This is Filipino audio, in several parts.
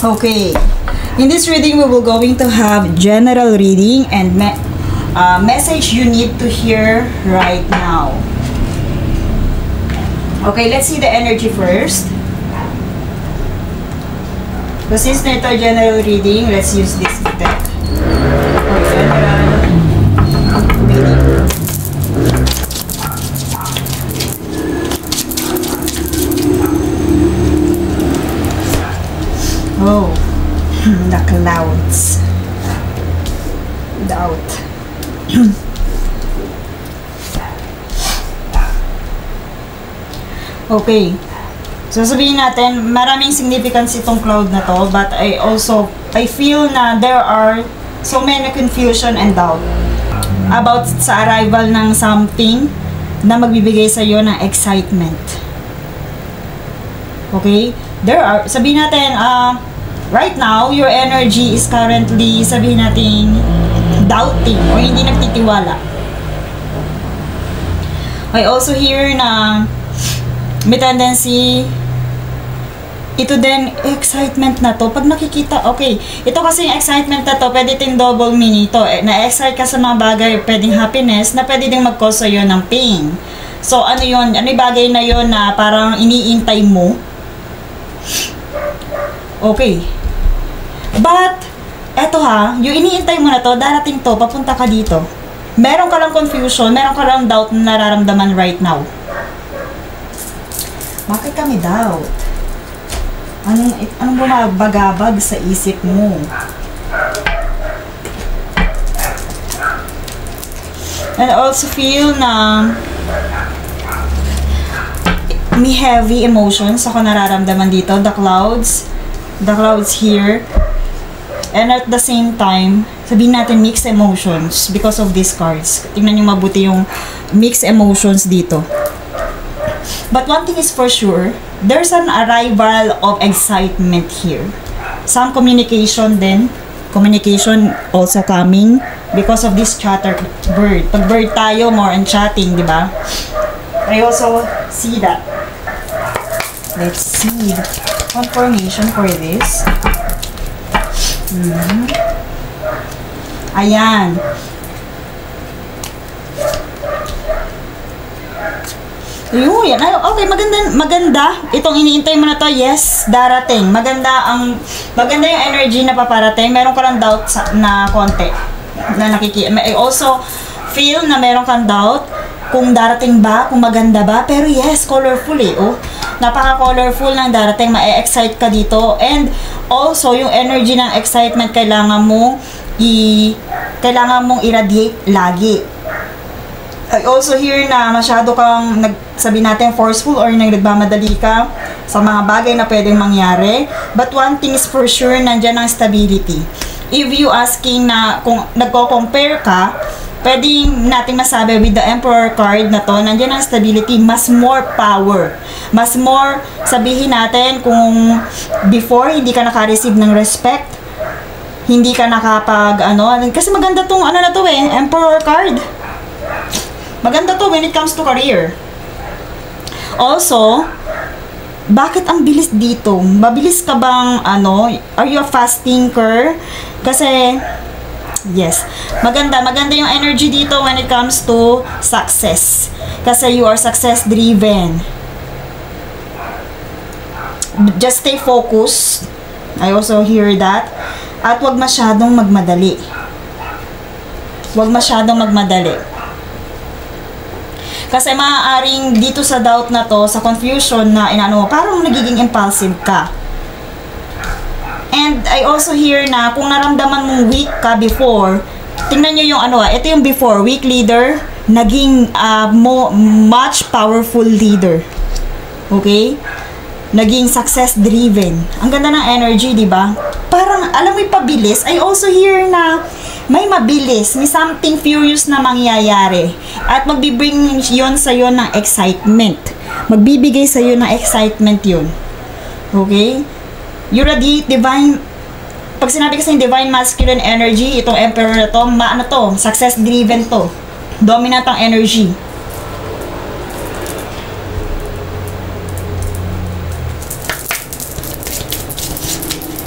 Okay. In this reading, we will going to have general reading and message you need to hear right now. Okay, let's see the energy first. So since nito general reading, let's use this deck for general reading. Oh, the clouds. Doubt. Okay. So sabihin natin, maraming significance itong cloud na to, but I feel na there are so many confusion and doubt about sa arrival ng something na magbibigay sa iyo ng excitement. Okay? There are, sabihin natin, right now, your energy is currently, sabihin natin, doubting or hindi nagtitiwala. I also hear na may tendency ito din, excitement na to. Pag nakikita, okay, ito kasi yung excitement na to, pwede ting double meaning to. Na-excite ka sa mga bagay, pwedeng happiness, na pwede ding mag-cause sa'yo ng pain. So, ano yun? Ano yung bagay na yun na parang iniintay mo? Okay. But, eto ha, yung iniintay mo na to, darating to, papunta ka dito. Meron ka lang confusion, meron ka lang doubt na nararamdaman right now. Bakit kami doubt? Anong bumabagabag sa isip mo? And I also feel na may heavy emotions ako nararamdaman dito. The clouds here. And at the same time, sabihin natin mixed emotions because of these cards. Tingnan nyo mabuti yung mixed emotions dito. But one thing is for sure, there's an arrival of excitement here. Some communication then. Communication also coming because of this chatter bird. Pag bird tayo, more on chatting, di ba? I also see that. Let's see the confirmation for this. Ayan. Ayun, yan. Okay, maganda. Itong iniintay mo na to, yes, darating. Maganda yung energy na paparating. Meron ka lang doubt na konti. Na I also feel na meron kang doubt kung darating ba, kung maganda ba. Pero yes, colorful eh. Oh, napaka-colorful ng darating. Ma-excite ka dito. And also, yung energy ng excitement kailangan mong irradiate lagi. I also hear na masyado kang sabi natin forceful or nagmamadali ka sa mga bagay na pwedeng mangyari. But one thing is for sure, nandyan ang stability. If you asking na kung nagko-compare ka, pwedeng natin masabi with the Emperor card na to, nandyan ang stability, mas more power. Mas more, sabihin natin kung before hindi ka naka-receive ng respect, hindi ka nakapag kasi maganda tong na to Emperor card. Maganda to when it comes to career. Also, bakit ang bilis dito? Mabilis ka bang are you a fast thinker? Kasi yes, maganda yung energy dito when it comes to success. Kasi you are success driven. Just stay focused. I also hear that. At wag masyadong magmadali. Wag masyadong magmadali. Kasi maaaring dito sa doubt na to, sa confusion na parang nagiging impulsive ka. And I also hear na kung naramdaman mong weak ka before, tingnan nyo yung ito yung before, weak leader, naging much powerful leader. Okay? Naging success driven. Ang ganda ng energy, di ba? Parang, alam mo yung pabilis, I also hear na may mabilis, may something furious na mangyayari. At magbibring yun sa'yo ng excitement. Magbibigay sa'yo ng excitement yun. Okay? You radiate divine, pag sinabi kasi divine masculine energy, itong emperor na to, success driven to. Dominant ang energy.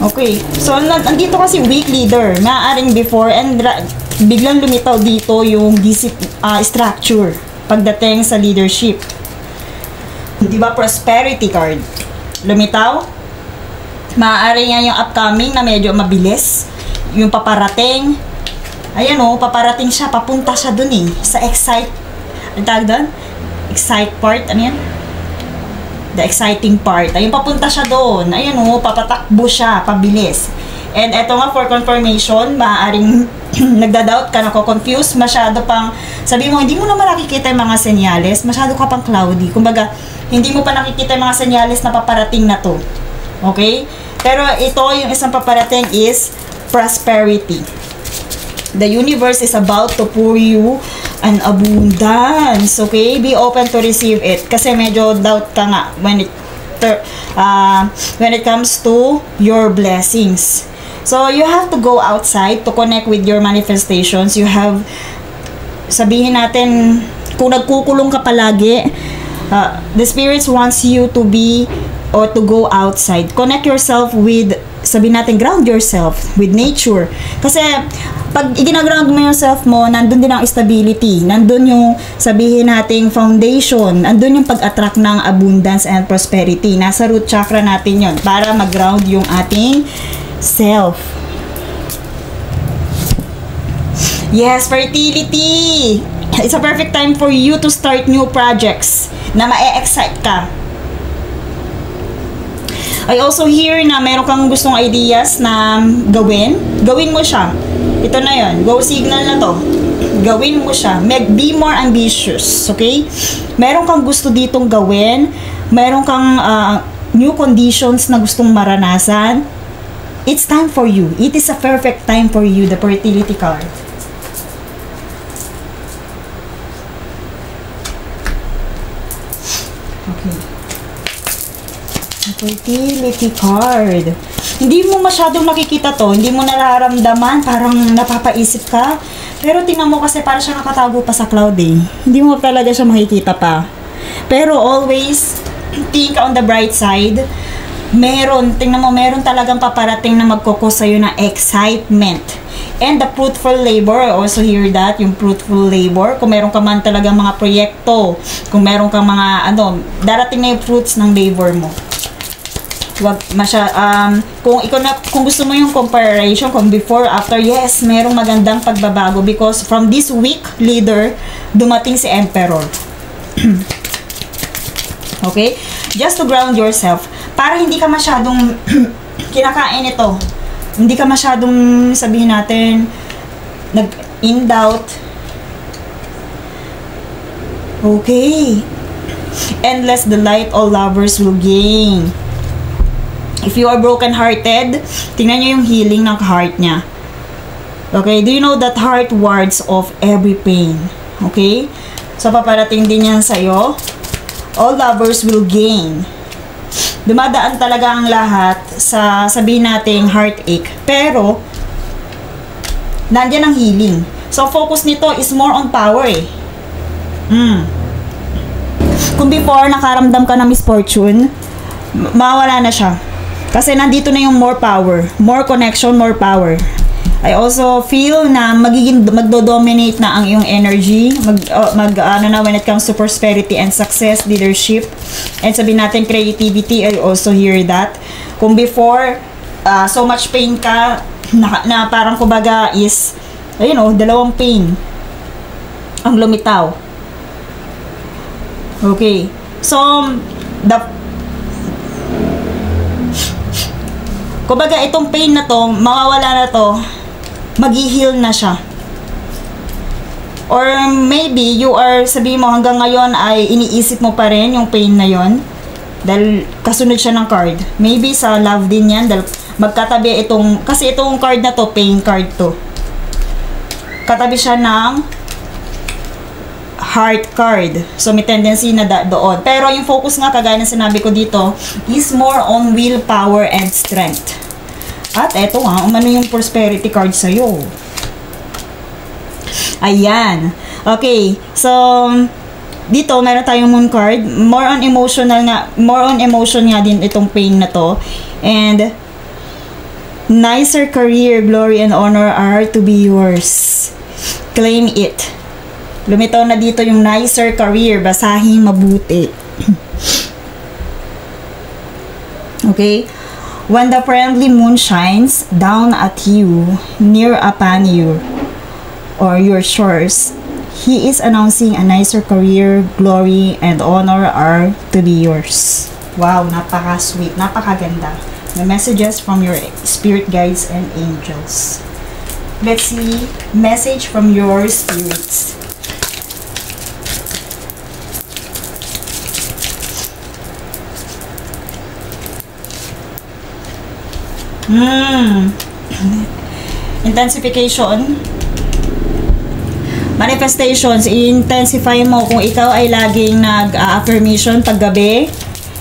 Okay. So, andito kasi weak leader. Maaaring before and biglang lumitaw dito yung structure pagdating sa leadership. Diba? Prosperity card. Lumitaw. Maaari yan yung upcoming na medyo mabilis. Yung paparating. Ayan o, paparating siya. Papunta siya dun eh. Sa ang tawag doon? Excite part. Ano yan? The exciting part. Ayun, papunta siya doon. Ayan o, papatakbo siya. Pabilis. And eto nga for confirmation, maaaring nagda-doubt ka, nako-confuse, masyado pang, sabi mo, hindi mo naman nakikita yung mga senyales, masyado ka pang cloudy. Kumbaga, hindi mo pa nakikita yung mga senyales na paparating na to. Okay? Pero ito, yung isang paparating is prosperity. The universe is about to pour you an abundance. Okay? Be open to receive it. Kasi medyo doubt ka nga when it comes to your blessings. So, you have to go outside to connect with your manifestations. You have, sabihin natin, kung nagkukulong ka palagi, the spirits wants you to be or to go outside. Connect yourself with, sabihin natin, ground yourself with nature. Kasi, pag iginaground mo yung self mo, nandun din ang stability. Nandun yung, sabihin natin, foundation. Nandun yung pag-attract ng abundance and prosperity. Nasa root chakra natin yon para mag-ground yung ating self. Yes, fertility. It's a perfect time for you to start new projects na ma-excite ka. I also hear na meron kang gustong ideas na gawin mo siya. Ito na yon, go signal na to. Gawin mo siya. Be more ambitious, okay? Meron kang gusto ditong gawin, meron kang new conditions na gustong maranasan. It's time for you. It is a perfect time for you, the fertility card. Okay. The fertility card. Hindi mo masyadong nakikita to. Hindi mo nararamdaman. Parang napapaisip ka. Pero tingnan mo kasi parang siya nakatago pa sa cloud eh. Hindi mo talaga siya makikita pa. Pero always, think on the bright side. Tingnan mo, meron talagang paparating na magkukos sa'yo na excitement. And the fruitful labor, I also hear that, yung fruitful labor. Kung meron ka man talagang mga proyekto, kung meron kang mga, darating na yung fruits ng labor mo. Kung gusto mo yung comparison, kung before, after, yes, merong magandang pagbabago because from this weak leader, dumating si Emperor. Okay? Just to ground yourself. Para hindi ka masyadong kinakain ito. Hindi ka masyadong, sabihin natin, in doubt. Okay. Endless delight all lovers will gain. If you are broken-hearted, tingnan nyo yung healing ng heart niya. Okay? Do you know that heart wards off every pain? Okay? So, paparating din yan sa'yo. All lovers will gain. Dumadaan talaga ang lahat sa, sabihin nating, heartache. Pero, nandiyan ang healing. So, focus nito is more on power eh. Kung before, nakaramdam ka ng misfortune, mawala na siya. Kasi nandito na yung more power. More connection, more power. I also feel na magdo-dominate na ang iyong energy. When it comes to prosperity and success, leadership, and sabihin natin creativity, I also hear that. Kung before, so much pain ka, na parang kumbaga is, dalawang pain ang lumitaw. Okay. So, kumbaga, itong pain na to, mawawala na to, mag-heal na siya. Or maybe, you are, sabihin mo, hanggang ngayon ay iniisip mo pa rin yung pain na yon dahil kasunod siya ng card. Maybe sa love din yan, dahil magkatabi itong, kasi itong card na to, pain card to. Katabi siya ng heart card. So, may tendency na doon. Pero yung focus nga, kagaya na sinabi ko dito, is more on willpower and strength. At eto nga, umano yung prosperity card sa'yo. Ayan. Okay. So, dito, meron tayong moon card. More on emotion nga din itong pain na to. And, Nicer career, glory, and honor are to be yours. Claim it. Lumitaw na dito yung nicer career. Basahin mabuti. Okay? When the friendly moon shines down at you, near upon you, or your shores, he is announcing a nicer career, glory, and honor are to be yours. Wow, napaka-sweet, napakaganda. The messages from your spirit guides and angels. Let's see, message from your spirits. Intensification. Manifestations, i-intensify mo. Kung ikaw ay laging nag-affirmation paggabi,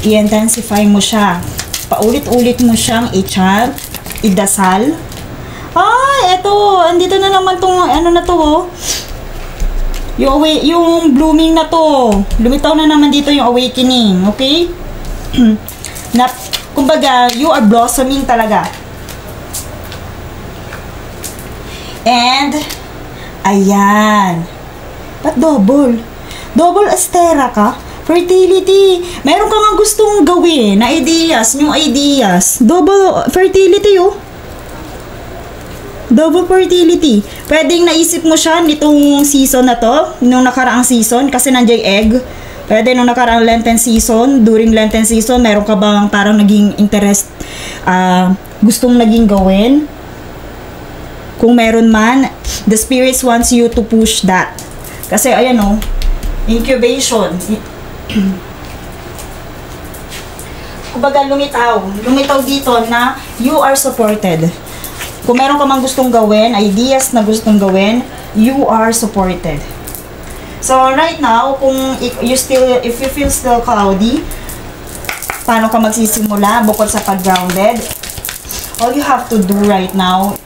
i-intensify mo siya. Paulit-ulit mo siyang i-chant, idasal. Eto, andito na naman tong ano na to, oh. Yung blooming na to. Lumitaw na naman dito yung awakening, okay? Kumbaga, you are blossoming talaga. And, ayan. Ba't double? Double astera ka? Fertility. Meron ka nga gustong gawin na ideas, new ideas. Double fertility, oh. Double fertility. Pwedeng naisip mo siya nitong season na to, nung nakaraang season, kasi nandiyan egg. Pwede nung nakaraang Lenten season, during Lenten season, meron ka bang parang naging interest, gustong naging gawin? Kung meron man, the spirits wants you to push that. Kasi ayan, oh, incubation. Kumbaga lumitaw dito na you are supported. Kung meron ka mang gustong gawin, ideas na gustong gawin, you are supported. So right now, kung if you feel still cloudy, paano ka magsisimula bukod sa pag-grounded? All you have to do right now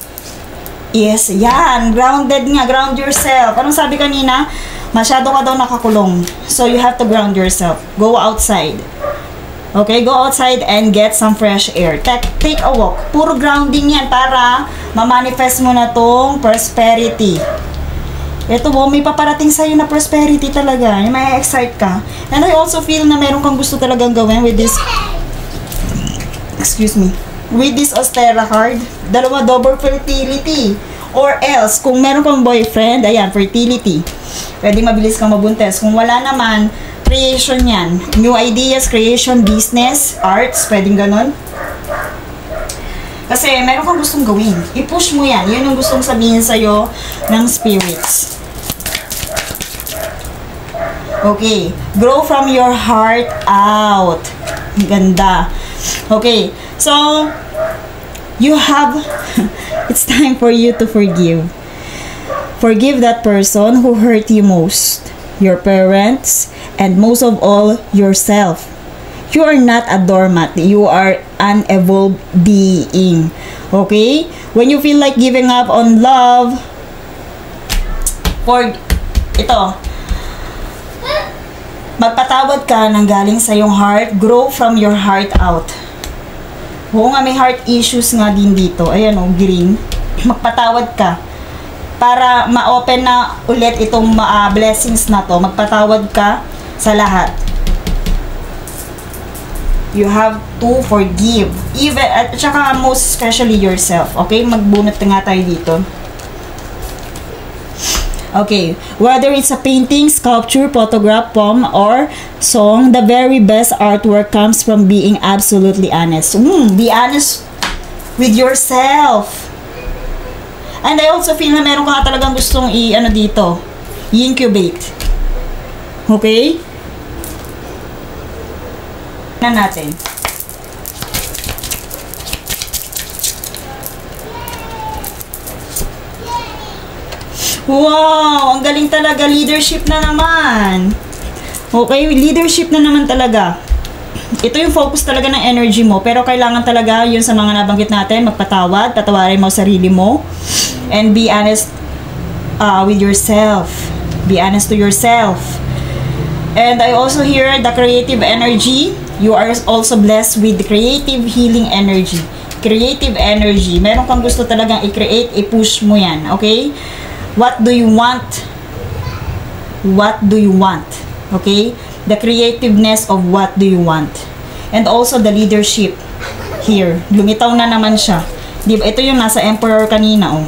is, yan, grounded nga, ground yourself. Anong sabi kanina? Masyado ka daw nakakulong. So you have to ground yourself. Go outside. Okay, go outside and get some fresh air. Take a walk. Puro grounding yan para ma-manifest mo na tong prosperity. Ito mo, may paparating sa'yo na prosperity talaga. May excite ka. And I also feel na meron kang gusto talagang gawin with this, excuse me, with this Ostera card. Dalawa, double fertility. Or else, kung meron kang boyfriend, ayan, fertility. Pwede mabilis kang mabuntes. Kung wala naman, creation yan. New ideas, creation, business, arts, pwedeng ganon. Kasi meron kang gustong gawin. I-push mo yan. Yun yung gustong sabihin sa'yo ng spirits. Okay. Grow from your heart out. Ganda. Okay. So, you have, it's time for you to forgive. Forgive that person who hurt you most. Your parents, and most of all, yourself. You are not a doormat. You are an evolved being. Okay? When you feel like giving up on love, magpatawad ka ng galing sa iyong heart. Grow from your heart out. Oo nga, may heart issues nga din dito. Ayan o, green. Magpatawad ka. Para ma-open na ulit itong blessings na to, magpatawad ka sa lahat. You have to forgive. Even, at saka most especially yourself. Okay? Magbunot nga tayo dito. Okay. Whether it's a painting, sculpture, photograph, poem, or song, the very best artwork comes from being absolutely honest. Be honest with yourself. And I also feel na meron ka talagang gustong dito, i-incubate. Okay? Na natin. Wow! Ang galing talaga. Leadership na naman. Okay? Leadership na naman talaga. Ito yung focus talaga ng energy mo. Pero kailangan talaga yun sa mga nabanggit natin. Magpatawad. Patawarin mo sarili mo. And be honest with yourself. Be honest to yourself. And I also hear the creative energy. You are also blessed with the creative healing energy. creative energy. Meron kang gusto talagang i-create, i-push mo yan. Okay? What do you want? What do you want? Okay? The creativeness of what do you want. And also the leadership. Here. Lumitaw na naman siya. Diba? Ito yung nasa Emperor kanina. Oh.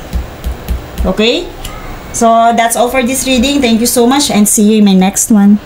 Okay? So, that's all for this reading. Thank you so much and see you in my next one.